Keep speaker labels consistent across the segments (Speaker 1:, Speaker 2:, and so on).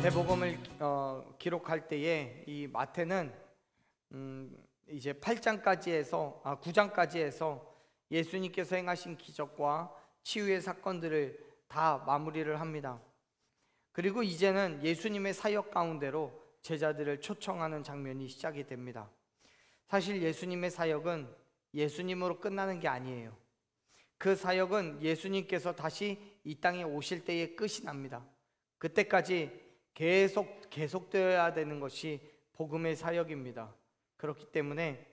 Speaker 1: 대복음을 기록할 때에 이 마태는 이제 8장까지 해서 9장까지 해서 예수님께서 행하신 기적과 치유의 사건들을 다 마무리를 합니다. 그리고 이제는 예수님의 사역 가운데로 제자들을 초청하는 장면이 시작이 됩니다. 사실 예수님의 사역은 예수님으로 끝나는 게 아니에요. 그 사역은 예수님께서 다시 이 땅에 오실 때에 끝이 납니다. 그때까지 계속되어야 되는 것이 복음의 사역입니다. 그렇기 때문에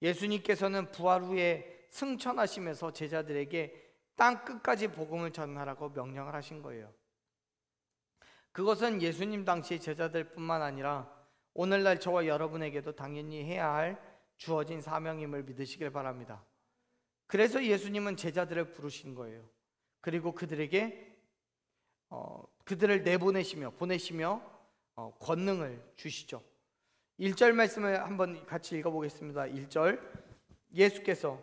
Speaker 1: 예수님께서는 부활 후에 승천하시면서 제자들에게 땅 끝까지 복음을 전하라고 명령을 하신 거예요. 그것은 예수님 당시 제자들뿐만 아니라 오늘날 저와 여러분에게도 당연히 해야 할 주어진 사명임을 믿으시길 바랍니다. 그래서 예수님은 제자들을 부르신 거예요. 그리고 그들에게 그들을 보내시며 권능을 주시죠. 1절 말씀을 한번 같이 읽어보겠습니다. 1절, 예수께서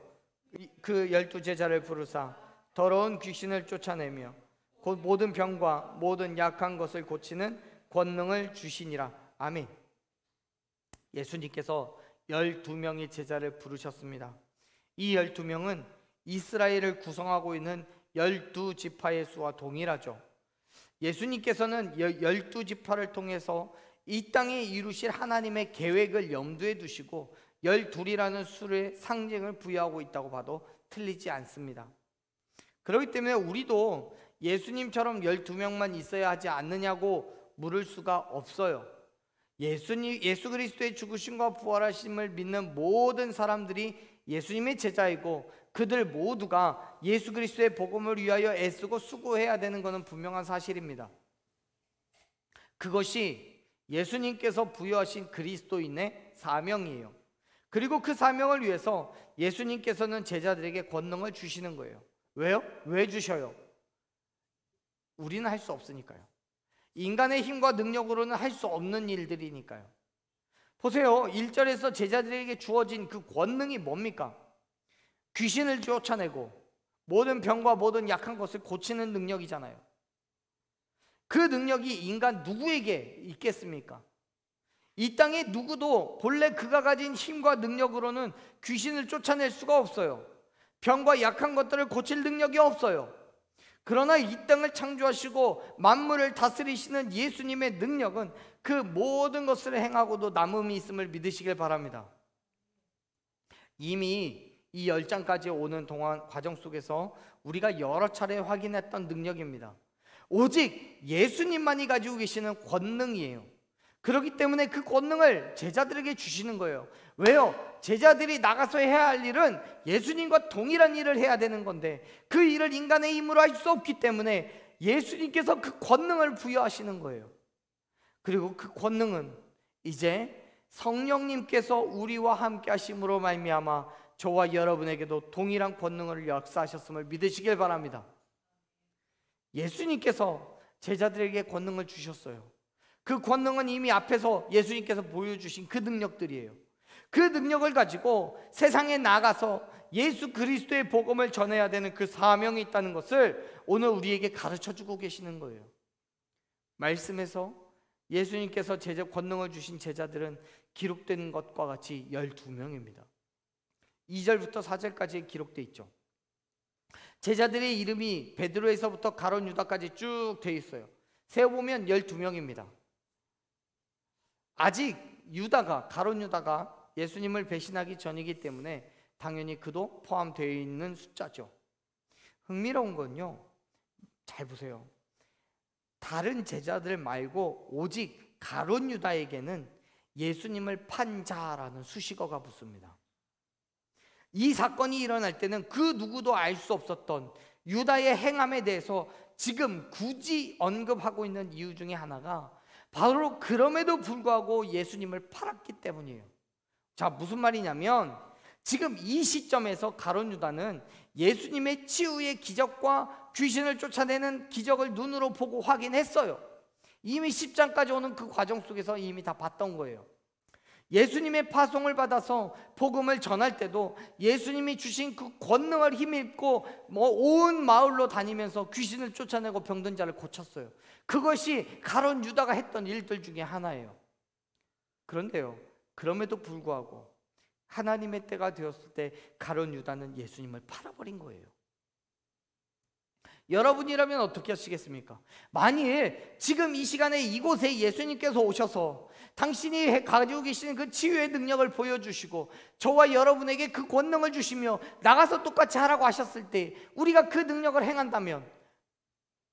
Speaker 1: 그 12제자를 부르사 더러운 귀신을 쫓아내며 곧 모든 병과 모든 약한 것을 고치는 권능을 주시니라. 아멘. 예수님께서 12명의 제자를 부르셨습니다. 이 12명은 이스라엘을 구성하고 있는 12지파의 수와 동일하죠. 예수님께서는 12지파를 통해서 이 땅에 이루실 하나님의 계획을 염두에 두시고 12이라는 수의 상징을 부여하고 있다고 봐도 틀리지 않습니다. 그렇기 때문에 우리도 예수님처럼 12명만 있어야 하지 않느냐고 물을 수가 없어요. 예수 그리스도의 죽으심과 부활하심을 믿는 모든 사람들이 예수님의 제자이고 그들 모두가 예수 그리스도의 복음을 위하여 애쓰고 수고해야 되는 것은 분명한 사실입니다. 그것이 예수님께서 부여하신 그리스도인의 사명이에요. 그리고 그 사명을 위해서 예수님께서는 제자들에게 권능을 주시는 거예요. 왜요? 왜 주셔요? 우리는 할 수 없으니까요. 인간의 힘과 능력으로는 할 수 없는 일들이니까요. 보세요. 1절에서 제자들에게 주어진 그 권능이 뭡니까? 귀신을 쫓아내고 모든 병과 모든 약한 것을 고치는 능력이잖아요. 그 능력이 인간 누구에게 있겠습니까? 이 땅에 누구도 본래 그가 가진 힘과 능력으로는 귀신을 쫓아낼 수가 없어요. 병과 약한 것들을 고칠 능력이 없어요. 그러나 이 땅을 창조하시고 만물을 다스리시는 예수님의 능력은 그 모든 것을 행하고도 남음이 있음을 믿으시길 바랍니다. 이미 이 10장까지 오는 동안 과정 속에서 우리가 여러 차례 확인했던 능력입니다. 오직 예수님만이 가지고 계시는 권능이에요. 그렇기 때문에 그 권능을 제자들에게 주시는 거예요. 왜요? 제자들이 나가서 해야 할 일은 예수님과 동일한 일을 해야 되는 건데 그 일을 인간의 힘으로 할 수 없기 때문에 예수님께서 그 권능을 부여하시는 거예요. 그리고 그 권능은 이제 성령님께서 우리와 함께 하심으로 말미암아 저와 여러분에게도 동일한 권능을 역사하셨음을 믿으시길 바랍니다. 예수님께서 제자들에게 권능을 주셨어요. 그 권능은 이미 앞에서 예수님께서 보여주신 그 능력들이에요. 그 능력을 가지고 세상에 나가서 예수 그리스도의 복음을 전해야 되는 그 사명이 있다는 것을 오늘 우리에게 가르쳐주고 계시는 거예요. 말씀에서 예수님께서 권능을 주신 제자들은 기록된 것과 같이 12명입니다 2절부터 4절까지 기록되어 있죠. 제자들의 이름이 베드로에서부터 가룟 유다까지 쭉 되어 있어요. 세어보면 12명입니다 아직 가룟 유다가 예수님을 배신하기 전이기 때문에 당연히 그도 포함되어 있는 숫자죠. 흥미로운 건요, 잘 보세요. 다른 제자들 말고 오직 가룟 유다에게는 예수님을 판 자라는 수식어가 붙습니다. 이 사건이 일어날 때는 그 누구도 알 수 없었던 유다의 행함에 대해서 지금 굳이 언급하고 있는 이유 중에 하나가 바로 그럼에도 불구하고 예수님을 팔았기 때문이에요. 자, 무슨 말이냐면 지금 이 시점에서 가룟 유다는 예수님의 치유의 기적과 귀신을 쫓아내는 기적을 눈으로 보고 확인했어요. 이미 10장까지 오는 그 과정 속에서 이미 다 봤던 거예요. 예수님의 파송을 받아서 복음을 전할 때도 예수님이 주신 그 권능을 힘입고 온 마을로 다니면서 귀신을 쫓아내고 병든 자를 고쳤어요. 그것이 가룟 유다가 했던 일들 중에 하나예요. 그런데요, 그럼에도 불구하고 하나님의 때가 되었을 때 가룟 유다는 예수님을 팔아버린 거예요. 여러분이라면 어떻게 하시겠습니까? 만일 지금 이 시간에 이곳에 예수님께서 오셔서 당신이 가지고 계시는 그 치유의 능력을 보여주시고 저와 여러분에게 그 권능을 주시며 나가서 똑같이 하라고 하셨을 때 우리가 그 능력을 행한다면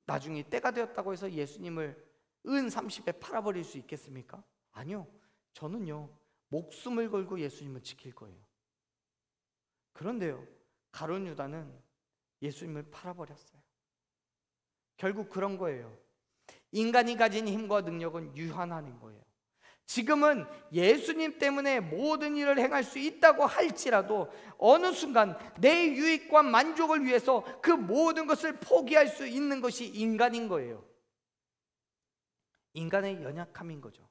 Speaker 1: 나중에 때가 되었다고 해서 예수님을 은 30에 팔아버릴 수 있겠습니까? 아니요. 저는요, 목숨을 걸고 예수님을 지킬 거예요. 그런데요, 가룟 유다는 예수님을 팔아버렸어요. 결국 그런 거예요. 인간이 가진 힘과 능력은 유한한 거예요. 지금은 예수님 때문에 모든 일을 행할 수 있다고 할지라도 어느 순간 내 유익과 만족을 위해서 그 모든 것을 포기할 수 있는 것이 인간인 거예요. 인간의 연약함인 거죠.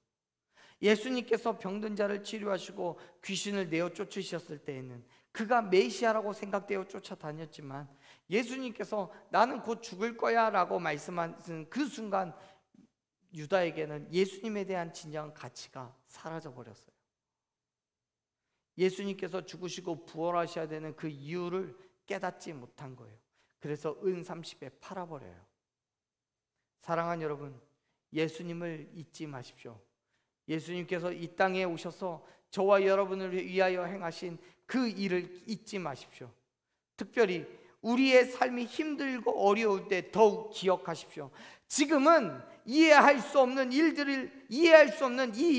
Speaker 1: 예수님께서 병든 자를 치료하시고 귀신을 내어 쫓으셨을 때에는 그가 메시아라고 생각되어 쫓아다녔지만 예수님께서 나는 곧 죽을 거야 라고 말씀하신 그 순간 유다에게는 예수님에 대한 진정한 가치가 사라져 버렸어요. 예수님께서 죽으시고 부활하셔야 되는 그 이유를 깨닫지 못한 거예요. 그래서 은 30에 팔아버려요. 사랑하는 여러분, 예수님을 잊지 마십시오. 예수님께서 이 땅에 오셔서 저와 여러분을 위하여 행하신 그 일을 잊지 마십시오. 특별히 우리의 삶이 힘들고 어려울 때 더욱 기억하십시오. 지금은 이해할 수 없는 이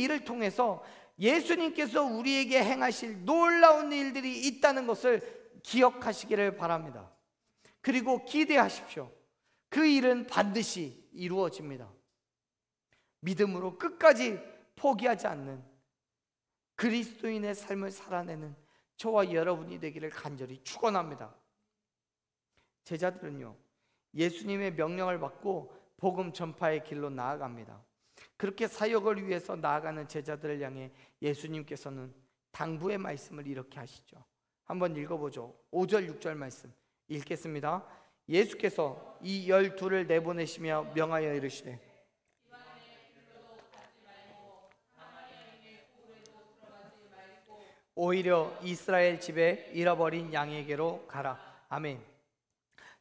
Speaker 1: 일을 통해서 예수님께서 우리에게 행하실 놀라운 일들이 있다는 것을 기억하시기를 바랍니다. 그리고 기대하십시오. 그 일은 반드시 이루어집니다. 믿음으로 끝까지 포기하지 않는 그리스도인의 삶을 살아내는 저와 여러분이 되기를 간절히 축원합니다. 제자들은요, 예수님의 명령을 받고 복음 전파의 길로 나아갑니다. 그렇게 사역을 위해서 나아가는 제자들을 향해 예수님께서는 당부의 말씀을 이렇게 하시죠. 한번 읽어보죠. 5절 6절 말씀 읽겠습니다. 예수께서 이 12를 내보내시며 명하여 이르시되 오히려 이스라엘 집에 잃어버린 양에게로 가라. 아멘.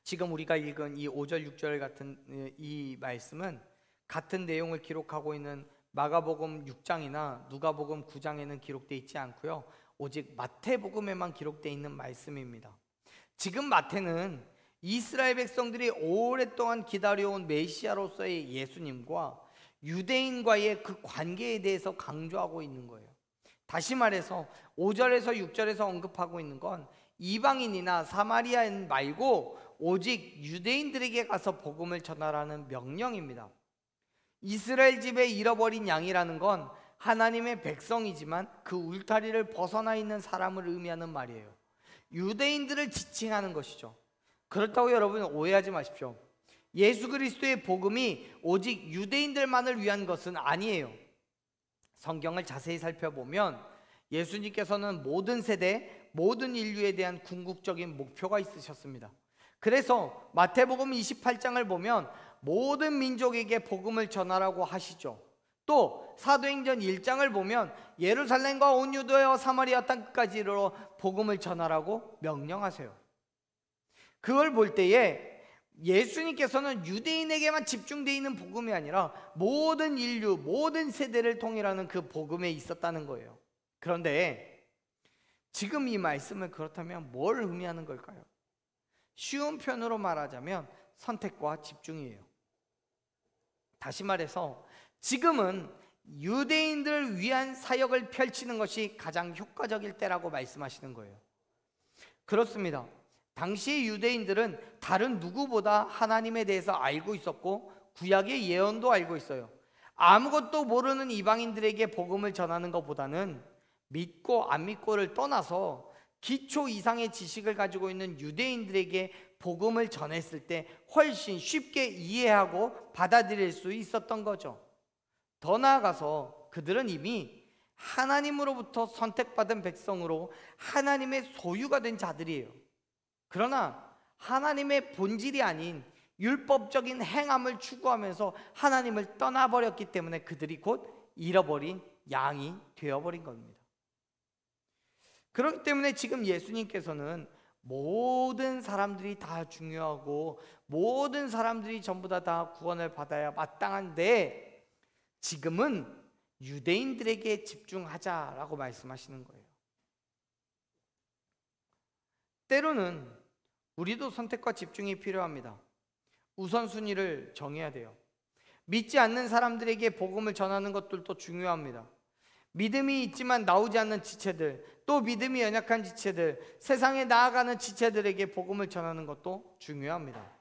Speaker 1: 지금 우리가 읽은 이 5절 6절 같은 이 말씀은 같은 내용을 기록하고 있는 마가복음 6장이나 누가복음 9장에는 기록되어 있지 않고요, 오직 마태복음에만 기록되어 있는 말씀입니다. 지금 마태는 이스라엘 백성들이 오랫동안 기다려온 메시아로서의 예수님과 유대인과의 그 관계에 대해서 강조하고 있는 거예요. 다시 말해서 5절에서 6절에서 언급하고 있는 건 이방인이나 사마리아인 말고 오직 유대인들에게 가서 복음을 전하라는 명령입니다. 이스라엘 집에 잃어버린 양이라는 건 하나님의 백성이지만 그 울타리를 벗어나 있는 사람을 의미하는 말이에요. 유대인들을 지칭하는 것이죠. 그렇다고 여러분 오해하지 마십시오. 예수 그리스도의 복음이 오직 유대인들만을 위한 것은 아니에요. 성경을 자세히 살펴보면 예수님께서는 모든 세대, 모든 인류에 대한 궁극적인 목표가 있으셨습니다. 그래서 마태복음 28장을 보면 모든 민족에게 복음을 전하라고 하시죠. 또 사도행전 1장을 보면 예루살렘과 온 유대와 사마리아 땅까지 이르러 복음을 전하라고 명령하세요. 그걸 볼 때에 예수님께서는 유대인에게만 집중되어 있는 복음이 아니라 모든 인류, 모든 세대를 통일하는 그 복음에 있었다는 거예요. 그런데 지금 이 말씀을 그렇다면 뭘 의미하는 걸까요? 쉬운 표현으로 말하자면 선택과 집중이에요. 다시 말해서 지금은 유대인들을 위한 사역을 펼치는 것이 가장 효과적일 때라고 말씀하시는 거예요. 그렇습니다. 당시의 유대인들은 다른 누구보다 하나님에 대해서 알고 있었고 구약의 예언도 알고 있어요. 아무것도 모르는 이방인들에게 복음을 전하는 것보다는 믿고 안 믿고를 떠나서 기초 이상의 지식을 가지고 있는 유대인들에게 복음을 전했을 때 훨씬 쉽게 이해하고 받아들일 수 있었던 거죠. 더 나아가서 그들은 이미 하나님으로부터 선택받은 백성으로 하나님의 소유가 된 자들이에요. 그러나 하나님의 본질이 아닌 율법적인 행함을 추구하면서 하나님을 떠나버렸기 때문에 그들이 곧 잃어버린 양이 되어버린 겁니다. 그렇기 때문에 지금 예수님께서는 모든 사람들이 다 중요하고 모든 사람들이 전부 다 구원을 받아야 마땅한데 지금은 유대인들에게 집중하자라고 말씀하시는 거예요. 때로는 우리도 선택과 집중이 필요합니다. 우선순위를 정해야 돼요. 믿지 않는 사람들에게 복음을 전하는 것들도 중요합니다. 믿음이 있지만 나오지 않는 지체들, 또 믿음이 연약한 지체들, 세상에 나아가는 지체들에게 복음을 전하는 것도 중요합니다.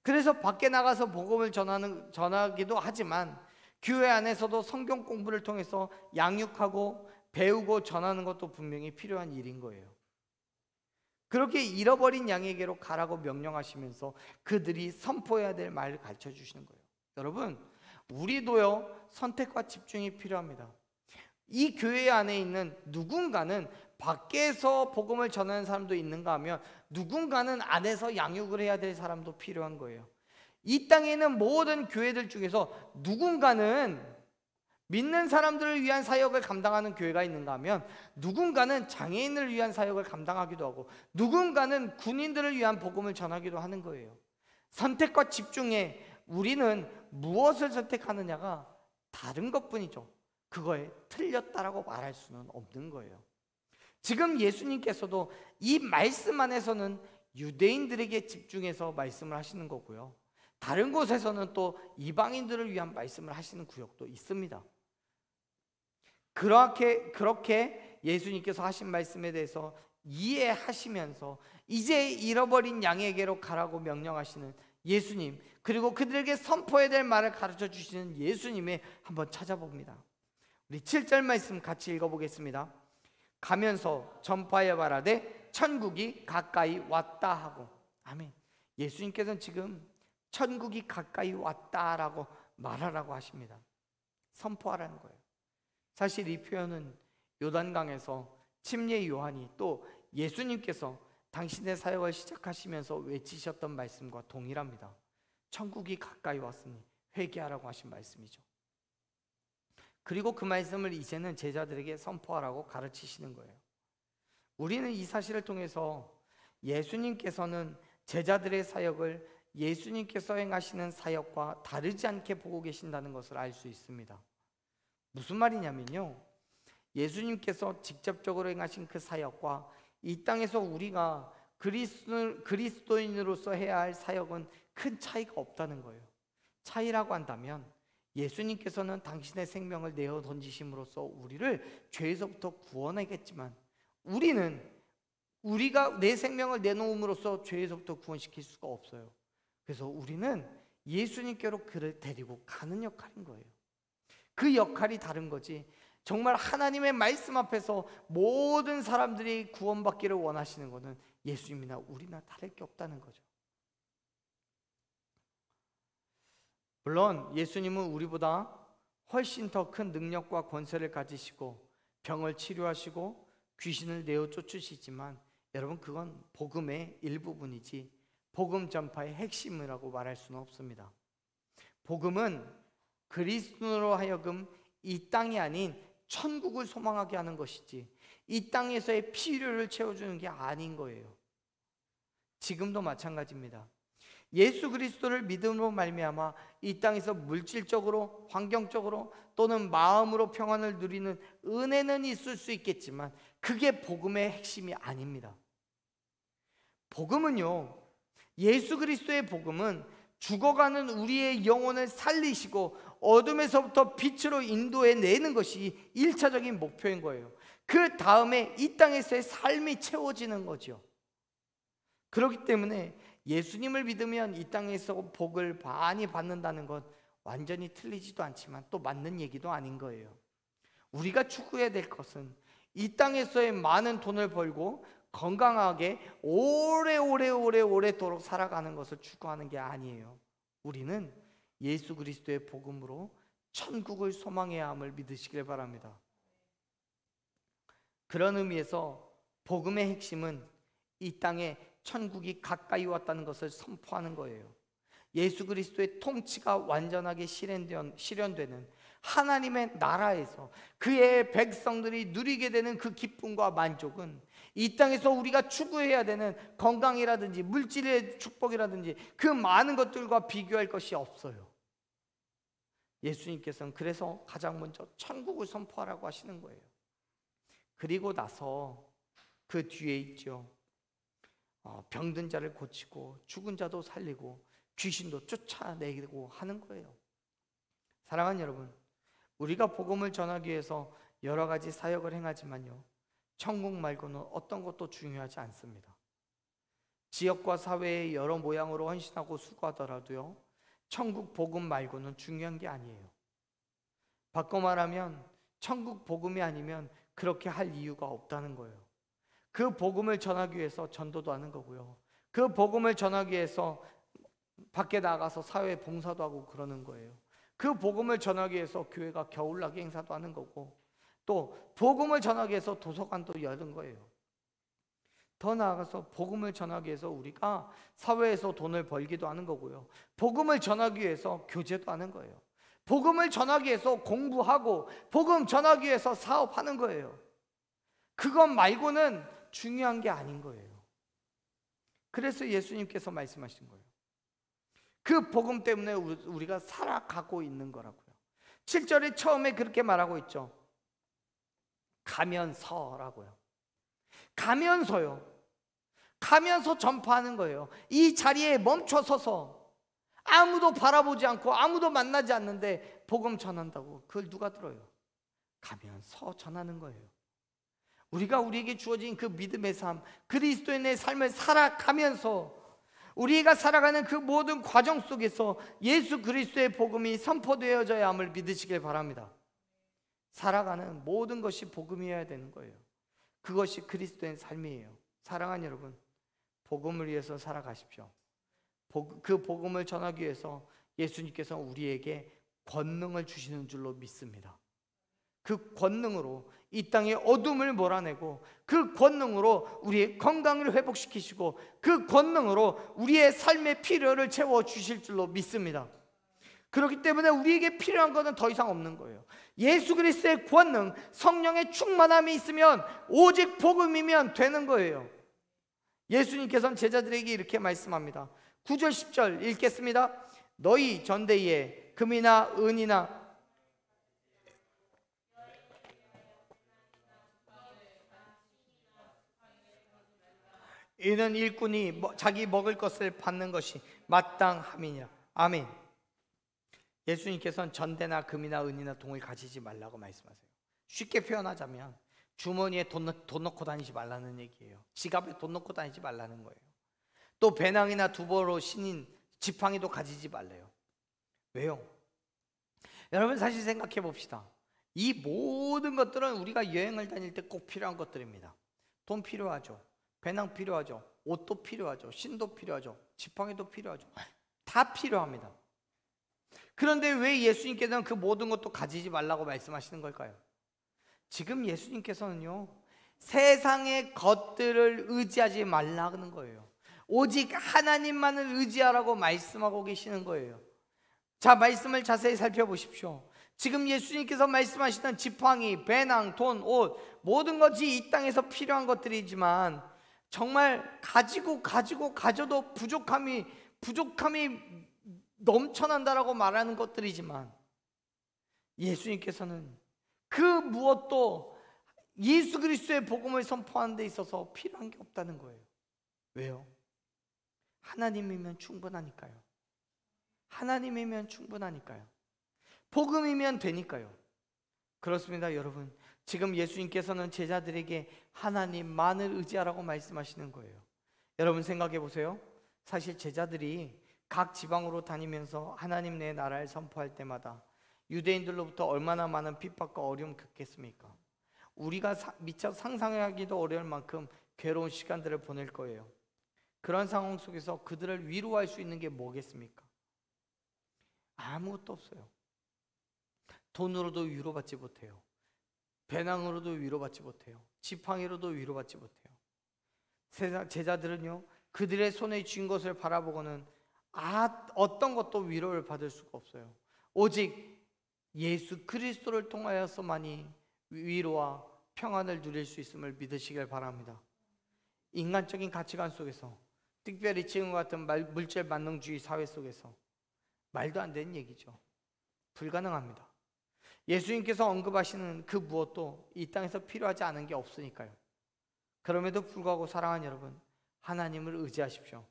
Speaker 1: 그래서 밖에 나가서 복음을 전하기도 하지만 교회 안에서도 성경 공부를 통해서 양육하고 배우고 전하는 것도 분명히 필요한 일인 거예요. 그렇게 잃어버린 양에게로 가라고 명령하시면서 그들이 선포해야 될 말을 가르쳐 주시는 거예요. 여러분, 우리도요 선택과 집중이 필요합니다. 이 교회 안에 있는 누군가는 밖에서 복음을 전하는 사람도 있는가 하면 누군가는 안에서 양육을 해야 될 사람도 필요한 거예요. 이 땅에 있는 모든 교회들 중에서 누군가는 믿는 사람들을 위한 사역을 감당하는 교회가 있는가 하면 누군가는 장애인을 위한 사역을 감당하기도 하고 누군가는 군인들을 위한 복음을 전하기도 하는 거예요. 선택과 집중에 우리는 무엇을 선택하느냐가 다른 것뿐이죠. 그거에 틀렸다라고 말할 수는 없는 거예요. 지금 예수님께서도 이 말씀 안에서는 유대인들에게 집중해서 말씀을 하시는 거고요, 다른 곳에서는 또 이방인들을 위한 말씀을 하시는 구역도 있습니다. 그렇게 예수님께서 하신 말씀에 대해서 이해하시면서 이제 잃어버린 양에게로 가라고 명령하시는 예수님, 그리고 그들에게 선포해야 될 말을 가르쳐 주시는 예수님을 한번 찾아봅니다. 우리 7절 말씀 같이 읽어보겠습니다. 가면서 전파해 말하되 천국이 가까이 왔다 하고. 아멘. 예수님께서는 지금 천국이 가까이 왔다라고 말하라고 하십니다. 선포하라는 거예요. 사실 이 표현은 요단강에서 침례 요한이 또 예수님께서 당신의 사역을 시작하시면서 외치셨던 말씀과 동일합니다. 천국이 가까이 왔으니 회개하라고 하신 말씀이죠. 그리고 그 말씀을 이제는 제자들에게 선포하라고 가르치시는 거예요. 우리는 이 사실을 통해서 예수님께서는 제자들의 사역을 예수님께서 행하시는 사역과 다르지 않게 보고 계신다는 것을 알 수 있습니다. 무슨 말이냐면요, 예수님께서 직접적으로 행하신 그 사역과 이 땅에서 우리가 그리스도인으로서 해야 할 사역은 큰 차이가 없다는 거예요. 차이라고 한다면 예수님께서는 당신의 생명을 내어 던지심으로써 우리를 죄에서부터 구원하겠지만 우리가 내 생명을 내놓음으로써 죄에서부터 구원시킬 수가 없어요. 그래서 우리는 예수님께로 그를 데리고 가는 역할인 거예요. 그 역할이 다른 거지, 정말 하나님의 말씀 앞에서 모든 사람들이 구원받기를 원하시는 것은 예수님이나 우리나 다를 게 없다는 거죠. 물론 예수님은 우리보다 훨씬 더 큰 능력과 권세를 가지시고 병을 치료하시고 귀신을 내어 쫓으시지만 여러분, 그건 복음의 일부분이지 복음 전파의 핵심이라고 말할 수는 없습니다. 복음은 그리스도로 하여금 이 땅이 아닌 천국을 소망하게 하는 것이지 이 땅에서의 필요를 채워주는 게 아닌 거예요. 지금도 마찬가지입니다. 예수 그리스도를 믿음으로 말미암아 이 땅에서 물질적으로, 환경적으로 또는 마음으로 평안을 누리는 은혜는 있을 수 있겠지만 그게 복음의 핵심이 아닙니다. 복음은요, 예수 그리스도의 복음은 죽어가는 우리의 영혼을 살리시고 어둠에서부터 빛으로 인도해 내는 것이 1차적인 목표인 거예요. 그 다음에 이 땅에서의 삶이 채워지는 거죠. 그렇기 때문에 예수님을 믿으면 이 땅에서 복을 많이 받는다는 것 완전히 틀리지도 않지만 또 맞는 얘기도 아닌 거예요. 우리가 추구해야 될 것은 이 땅에서의 많은 돈을 벌고 건강하게 오래도록 살아가는 것을 추구하는 게 아니에요. 우리는 예수 그리스도의 복음으로 천국을 소망해야 함을 믿으시길 바랍니다. 그런 의미에서 복음의 핵심은 이 땅에 천국이 가까이 왔다는 것을 선포하는 거예요. 예수 그리스도의 통치가 완전하게 실현되는 하나님의 나라에서 그의 백성들이 누리게 되는 그 기쁨과 만족은 이 땅에서 우리가 추구해야 되는 건강이라든지 물질의 축복이라든지 그 많은 것들과 비교할 것이 없어요. 예수님께서는 그래서 가장 먼저 천국을 선포하라고 하시는 거예요. 그리고 나서 그 뒤에 있죠. 병든 자를 고치고 죽은 자도 살리고 귀신도 쫓아내고 하는 거예요. 사랑하는 여러분, 우리가 복음을 전하기 위해서 여러 가지 사역을 행하지만요, 천국 말고는 어떤 것도 중요하지 않습니다. 지역과 사회의 여러 모양으로 헌신하고 수고하더라도요, 천국 복음 말고는 중요한 게 아니에요. 바꿔 말하면 천국 복음이 아니면 그렇게 할 이유가 없다는 거예요. 그 복음을 전하기 위해서 전도도 하는 거고요, 그 복음을 전하기 위해서 밖에 나가서 사회 봉사도 하고 그러는 거예요. 그 복음을 전하기 위해서 교회가 겨울나기 행사도 하는 거고, 또 복음을 전하기 위해서 도서관도 여는 거예요. 더 나아가서 복음을 전하기 위해서 우리가 사회에서 돈을 벌기도 하는 거고요, 복음을 전하기 위해서 교제도 하는 거예요. 복음을 전하기 위해서 공부하고 복음 전하기 위해서 사업하는 거예요. 그것 말고는 중요한 게 아닌 거예요. 그래서 예수님께서 말씀하신 거예요. 그 복음 때문에 우리가 살아가고 있는 거라고요. 7절에 처음에 그렇게 말하고 있죠. 가면서라고요. 가면서요. 가면서 전파하는 거예요. 이 자리에 멈춰서서 아무도 바라보지 않고 아무도 만나지 않는데 복음 전한다고 그걸 누가 들어요? 가면서 전하는 거예요. 우리가 우리에게 주어진 그 믿음의 삶, 그리스도인의 삶을 살아가면서 우리가 살아가는 그 모든 과정 속에서 예수 그리스도의 복음이 선포되어져야 함을 믿으시길 바랍니다. 살아가는 모든 것이 복음이어야 되는 거예요. 그것이 그리스도의 삶이에요. 사랑하는 여러분, 복음을 위해서 살아가십시오. 그 복음을 전하기 위해서 예수님께서 우리에게 권능을 주시는 줄로 믿습니다. 그 권능으로 이 땅의 어둠을 몰아내고, 그 권능으로 우리의 건강을 회복시키시고, 그 권능으로 우리의 삶의 필요를 채워주실 줄로 믿습니다. 그렇기 때문에 우리에게 필요한 것은 더 이상 없는 거예요. 예수 그리스도의 권능, 성령의 충만함이 있으면 오직 복음이면 되는 거예요. 예수님께서는 제자들에게 이렇게 말씀합니다. 9절 10절 읽겠습니다. 너희 전대에 금이나 은이나 이는 일꾼이 자기 먹을 것을 받는 것이 마땅함이니라. 아멘. 예수님께서는 전대나 금이나 은이나 동을 가지지 말라고 말씀하세요. 쉽게 표현하자면 주머니에 돈 넣고 다니지 말라는 얘기예요. 지갑에 돈 넣고 다니지 말라는 거예요. 또 배낭이나 두보로 신인 지팡이도 가지지 말래요. 왜요? 여러분, 사실 생각해 봅시다. 이 모든 것들은 우리가 여행을 다닐 때 꼭 필요한 것들입니다. 돈 필요하죠. 배낭 필요하죠. 옷도 필요하죠. 신도 필요하죠. 지팡이도 필요하죠. 다 필요합니다. 그런데 왜 예수님께서는 그 모든 것도 가지지 말라고 말씀하시는 걸까요? 지금 예수님께서는요, 세상의 것들을 의지하지 말라는 거예요. 오직 하나님만을 의지하라고 말씀하고 계시는 거예요. 자, 말씀을 자세히 살펴보십시오. 지금 예수님께서 말씀하시던 지팡이, 배낭, 돈, 옷, 모든 것이 이 땅에서 필요한 것들이지만 정말 가져도 부족함이 넘쳐난다라고 말하는 것들이지만, 예수님께서는 그 무엇도 예수 그리스도의 복음을 선포하는 데 있어서 필요한 게 없다는 거예요. 왜요? 하나님이면 충분하니까요. 하나님이면 충분하니까요. 복음이면 되니까요. 그렇습니다, 여러분. 지금 예수님께서는 제자들에게 하나님만을 의지하라고 말씀하시는 거예요. 여러분 생각해 보세요. 사실 제자들이 각 지방으로 다니면서 하나님 내 나라를 선포할 때마다 유대인들로부터 얼마나 많은 핍박과 어려움을 겪겠습니까? 우리가 미처 상상하기도 어려울 만큼 괴로운 시간들을 보낼 거예요. 그런 상황 속에서 그들을 위로할 수 있는 게 뭐겠습니까? 아무것도 없어요. 돈으로도 위로받지 못해요. 배낭으로도 위로받지 못해요. 지팡이로도 위로받지 못해요. 세상 제자들은요, 그들의 손에 쥔 것을 바라보고는 어떤 것도 위로를 받을 수가 없어요. 오직 예수 그리스도를 통하여서만이 위로와 평안을 누릴 수 있음을 믿으시길 바랍니다. 인간적인 가치관 속에서, 특별히 지금 같은 물질 만능주의 사회 속에서 말도 안 되는 얘기죠. 불가능합니다. 예수님께서 언급하시는 그 무엇도 이 땅에서 필요하지 않은 게 없으니까요. 그럼에도 불구하고 사랑하는 여러분, 하나님을 의지하십시오.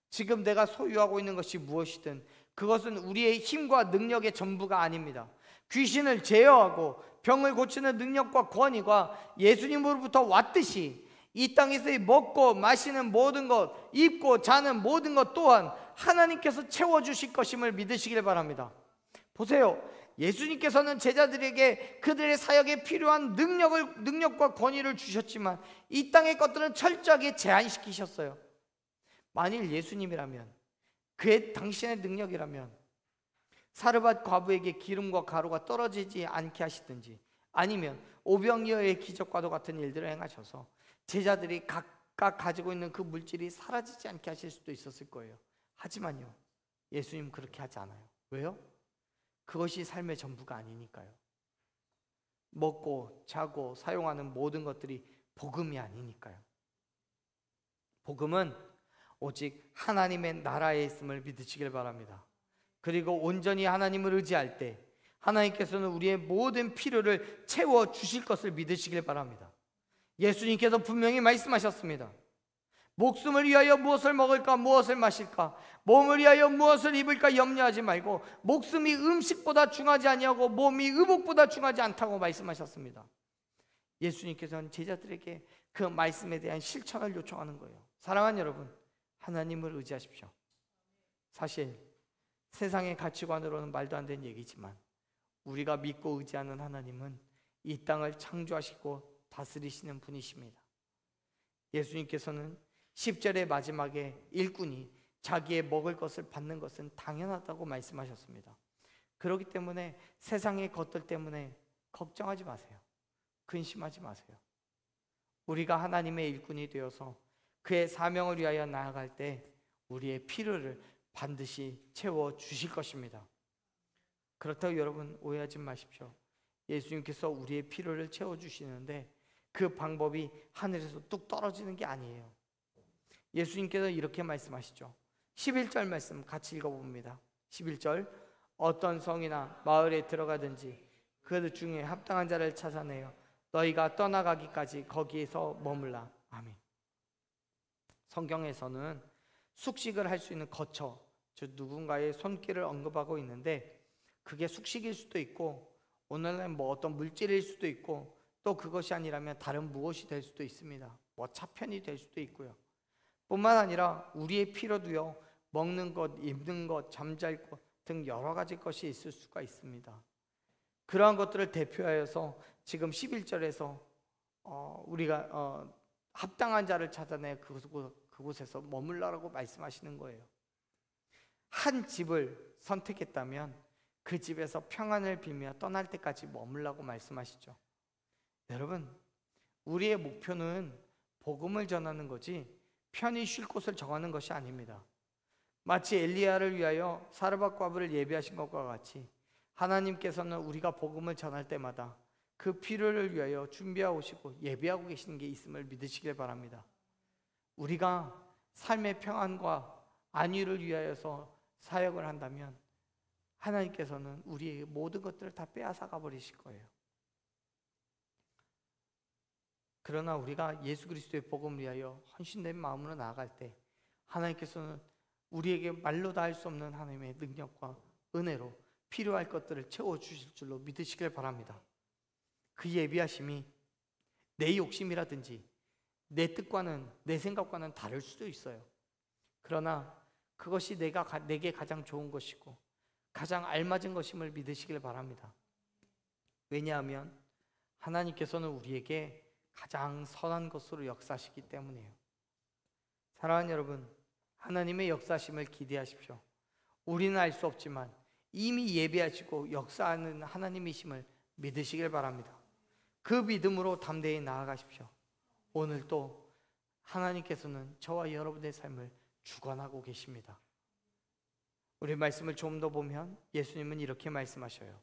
Speaker 1: 지금 내가 소유하고 있는 것이 무엇이든 그것은 우리의 힘과 능력의 전부가 아닙니다. 귀신을 제어하고 병을 고치는 능력과 권위가 예수님으로부터 왔듯이 이 땅에서 먹고 마시는 모든 것, 입고 자는 모든 것 또한 하나님께서 채워주실 것임을 믿으시길 바랍니다. 보세요, 예수님께서는 제자들에게 그들의 사역에 필요한 능력과 권위를 주셨지만 이 땅의 것들은 철저하게 제한시키셨어요. 만일 예수님이라면, 당신의 능력이라면 사르밧 과부에게 기름과 가루가 떨어지지 않게 하시든지, 아니면 오병이어의 기적과도 같은 일들을 행하셔서 제자들이 각각 가지고 있는 그 물질이 사라지지 않게 하실 수도 있었을 거예요. 하지만요, 예수님 그렇게 하지 않아요. 왜요? 그것이 삶의 전부가 아니니까요. 먹고 자고 사용하는 모든 것들이 복음이 아니니까요. 복음은 오직 하나님의 나라에 있음을 믿으시길 바랍니다. 그리고 온전히 하나님을 의지할 때 하나님께서는 우리의 모든 필요를 채워주실 것을 믿으시길 바랍니다. 예수님께서 분명히 말씀하셨습니다. 목숨을 위하여 무엇을 먹을까, 무엇을 마실까, 몸을 위하여 무엇을 입을까 염려하지 말고 목숨이 음식보다 중하지 아니하고 몸이 의복보다 중하지 않다고 말씀하셨습니다. 예수님께서는 제자들에게 그 말씀에 대한 실천을 요청하는 거예요. 사랑하는 여러분, 하나님을 의지하십시오. 사실 세상의 가치관으로는 말도 안 되는 얘기지만 우리가 믿고 의지하는 하나님은 이 땅을 창조하시고 다스리시는 분이십니다. 예수님께서는 10절의 마지막에 일꾼이 자기의 먹을 것을 받는 것은 당연하다고 말씀하셨습니다. 그렇기 때문에 세상의 것들 때문에 걱정하지 마세요. 근심하지 마세요. 우리가 하나님의 일꾼이 되어서 그의 사명을 위하여 나아갈 때 우리의 필요를 반드시 채워주실 것입니다. 그렇다고 여러분 오해하지 마십시오. 예수님께서 우리의 필요를 채워주시는데 그 방법이 하늘에서 뚝 떨어지는 게 아니에요. 예수님께서 이렇게 말씀하시죠. 11절 말씀 같이 읽어봅니다. 11절, 어떤 성이나 마을에 들어가든지 그 중에 합당한 자를 찾아내어 너희가 떠나가기까지 거기에서 머물라. 아멘. 성경에서는 숙식을 할 수 있는 거처, 즉 누군가의 손길을 언급하고 있는데 그게 숙식일 수도 있고 오늘날 어떤 물질일 수도 있고 또 그것이 아니라면 다른 무엇이 될 수도 있습니다. 차편이 될 수도 있고요. 뿐만 아니라 우리의 필요도요, 먹는 것, 입는 것, 잠잘 것 등 여러 가지 것이 있을 수가 있습니다. 그러한 것들을 대표하여서 지금 11절에서 우리가 합당한 자를 찾아내 그곳에서 머물라라고 말씀하시는 거예요. 한 집을 선택했다면 그 집에서 평안을 빌며 떠날 때까지 머물라고 말씀하시죠. 여러분, 우리의 목표는 복음을 전하는 거지 편히 쉴 곳을 정하는 것이 아닙니다. 마치 엘리야를 위하여 사르밧 과부를 예비하신 것과 같이 하나님께서는 우리가 복음을 전할 때마다 그 필요를 위하여 준비하고 오시고 예비하고 계시는 게 있음을 믿으시길 바랍니다. 우리가 삶의 평안과 안위를 위하여서 사역을 한다면 하나님께서는 우리의 모든 것들을 다 빼앗아가 버리실 거예요. 그러나 우리가 예수 그리스도의 복음을 위하여 헌신된 마음으로 나아갈 때 하나님께서는 우리에게 말로 다 할 수 없는 하나님의 능력과 은혜로 필요할 것들을 채워주실 줄로 믿으시길 바랍니다. 그 예비하심이 내 욕심이라든지 내 뜻과는, 내 생각과는 다를 수도 있어요. 그러나 그것이 내게 가장 좋은 것이고 가장 알맞은 것임을 믿으시길 바랍니다. 왜냐하면 하나님께서는 우리에게 가장 선한 것으로 역사하시기 때문이에요. 사랑하는 여러분, 하나님의 역사심을 기대하십시오. 우리는 알 수 없지만 이미 예비하시고 역사하는 하나님이심을 믿으시길 바랍니다. 그 믿음으로 담대히 나아가십시오. 오늘 또 하나님께서는 저와 여러분의 삶을 주관하고 계십니다. 우리 말씀을 좀 더 보면 예수님은 이렇게 말씀하셔요.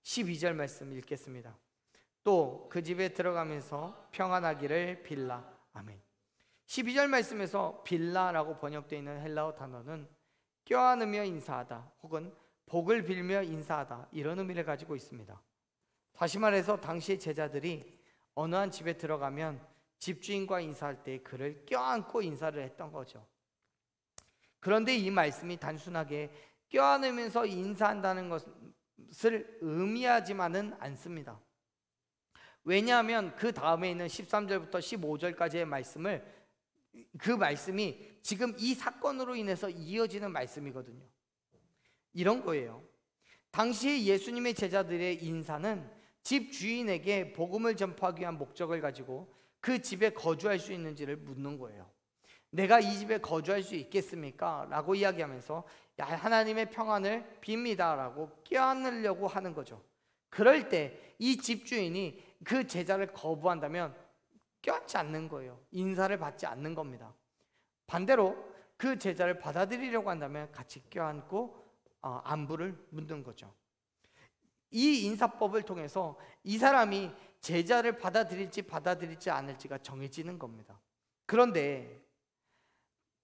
Speaker 1: 12절 말씀 읽겠습니다. 또 그 집에 들어가면서 평안하기를 빌라. 아멘. 12절 말씀에서 빌라라고 번역되어 있는 헬라어 단어는 껴안으며 인사하다 혹은 복을 빌며 인사하다, 이런 의미를 가지고 있습니다. 다시 말해서 당시의 제자들이 어느 한 집에 들어가면 집주인과 인사할 때 그를 껴안고 인사를 했던 거죠. 그런데 이 말씀이 단순하게 껴안으면서 인사한다는 것을 의미하지만은 않습니다. 왜냐하면 그 다음에 있는 13절부터 15절까지의 말씀이 지금 이 사건으로 인해서 이어지는 말씀이거든요. 이런 거예요. 당시에 예수님의 제자들의 인사는 집 주인에게 복음을 전파하기 위한 목적을 가지고 그 집에 거주할 수 있는지를 묻는 거예요. 내가 이 집에 거주할 수 있겠습니까? 라고 이야기하면서 하나님의 평안을 빕니다 라고 껴안으려고 하는 거죠. 그럴 때 이 집주인이 그 제자를 거부한다면 껴안지 않는 거예요. 인사를 받지 않는 겁니다. 반대로 그 제자를 받아들이려고 한다면 같이 껴안고 안부를 묻는 거죠. 이 인사법을 통해서 이 사람이 제자를 받아들일지 않을지가 정해지는 겁니다. 그런데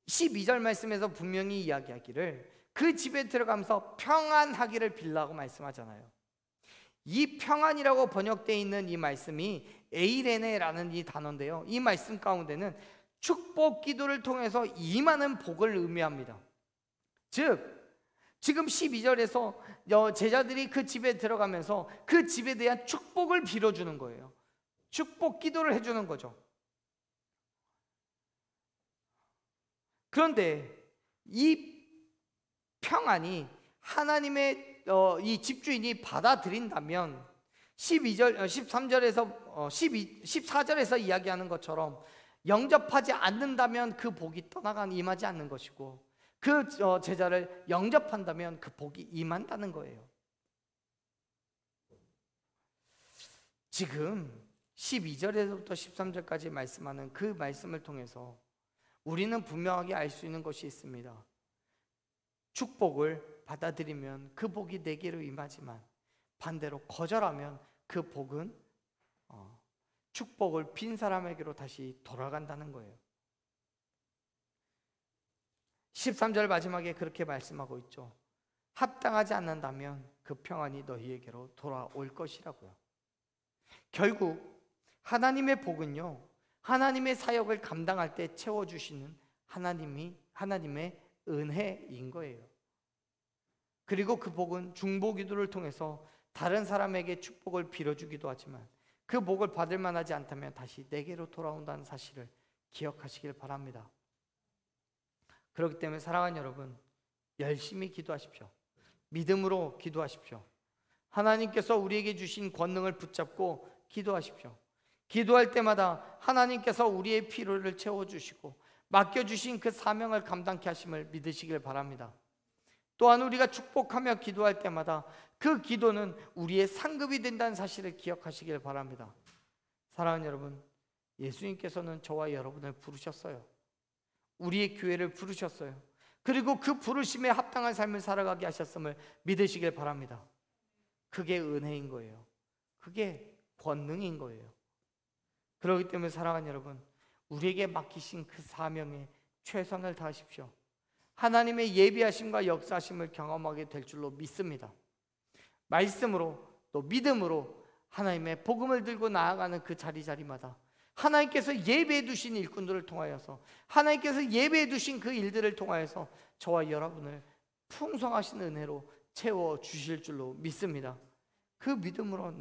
Speaker 1: 12절 말씀에서 분명히 이야기하기를 그 집에 들어가면서 평안하기를 빌라고 말씀하잖아요. 이 평안이라고 번역되어 있는 이 말씀이 에이레네라는 이 단어인데요, 이 말씀 가운데는 축복 기도를 통해서 임하는 복을 의미합니다. 즉 지금 12절에서 제자들이 그 집에 들어가면서 그 집에 대한 축복을 빌어주는 거예요. 축복 기도를 해주는 거죠. 그런데 이 평안이 하나님의 이 집주인이 받아들인다면 14절에서 이야기하는 것처럼 영접하지 않는다면 그 복이 임하지 않는 것이고, 그 제자를 영접한다면 그 복이 임한다는 거예요. 지금 12절에서부터 13절까지 말씀하는 그 말씀을 통해서 우리는 분명하게 알 수 있는 것이 있습니다. 축복을 받아들이면 그 복이 내게로 임하지만 반대로 거절하면 그 복은 축복을 빈 사람에게로 다시 돌아간다는 거예요. 13절 마지막에 그렇게 말씀하고 있죠. 합당하지 않는다면 그 평안이 너희에게로 돌아올 것이라고요. 결국 하나님의 복은요, 하나님의 사역을 감당할 때 채워주시는 하나님의 은혜인 거예요. 그리고 그 복은 중보기도를 통해서 다른 사람에게 축복을 빌어주기도 하지만 그 복을 받을 만하지 않다면 다시 내게로 돌아온다는 사실을 기억하시길 바랍니다. 그렇기 때문에 사랑하는 여러분, 열심히 기도하십시오. 믿음으로 기도하십시오. 하나님께서 우리에게 주신 권능을 붙잡고 기도하십시오. 기도할 때마다 하나님께서 우리의 필요를 채워주시고 맡겨주신 그 사명을 감당케 하심을 믿으시길 바랍니다. 또한 우리가 축복하며 기도할 때마다 그 기도는 우리의 상급이 된다는 사실을 기억하시길 바랍니다. 사랑하는 여러분, 예수님께서는 저와 여러분을 부르셨어요. 우리의 교회를 부르셨어요. 그리고 그 부르심에 합당한 삶을 살아가게 하셨음을 믿으시길 바랍니다. 그게 은혜인 거예요. 그게 권능인 거예요. 그렇기 때문에 사랑하는 여러분, 우리에게 맡기신 그 사명에 최선을 다하십시오. 하나님의 예비하심과 역사하심을 경험하게 될 줄로 믿습니다. 말씀으로 또 믿음으로 하나님의 복음을 들고 나아가는 그 자리자리마다 하나님께서 예배해 두신 일꾼들을 통하여서, 하나님께서 예배해 두신 그 일들을 통하여서 저와 여러분을 풍성하신 은혜로 채워주실 줄로 믿습니다. 그 믿음으로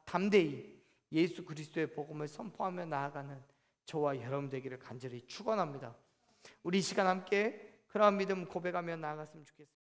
Speaker 1: 담대히 예수 그리스도의 복음을 선포하며 나아가는 저와 여러분 되기를 간절히 축원합니다. 우리 이 시간 함께 그러한 믿음 고백하며 나아갔으면 좋겠습니다.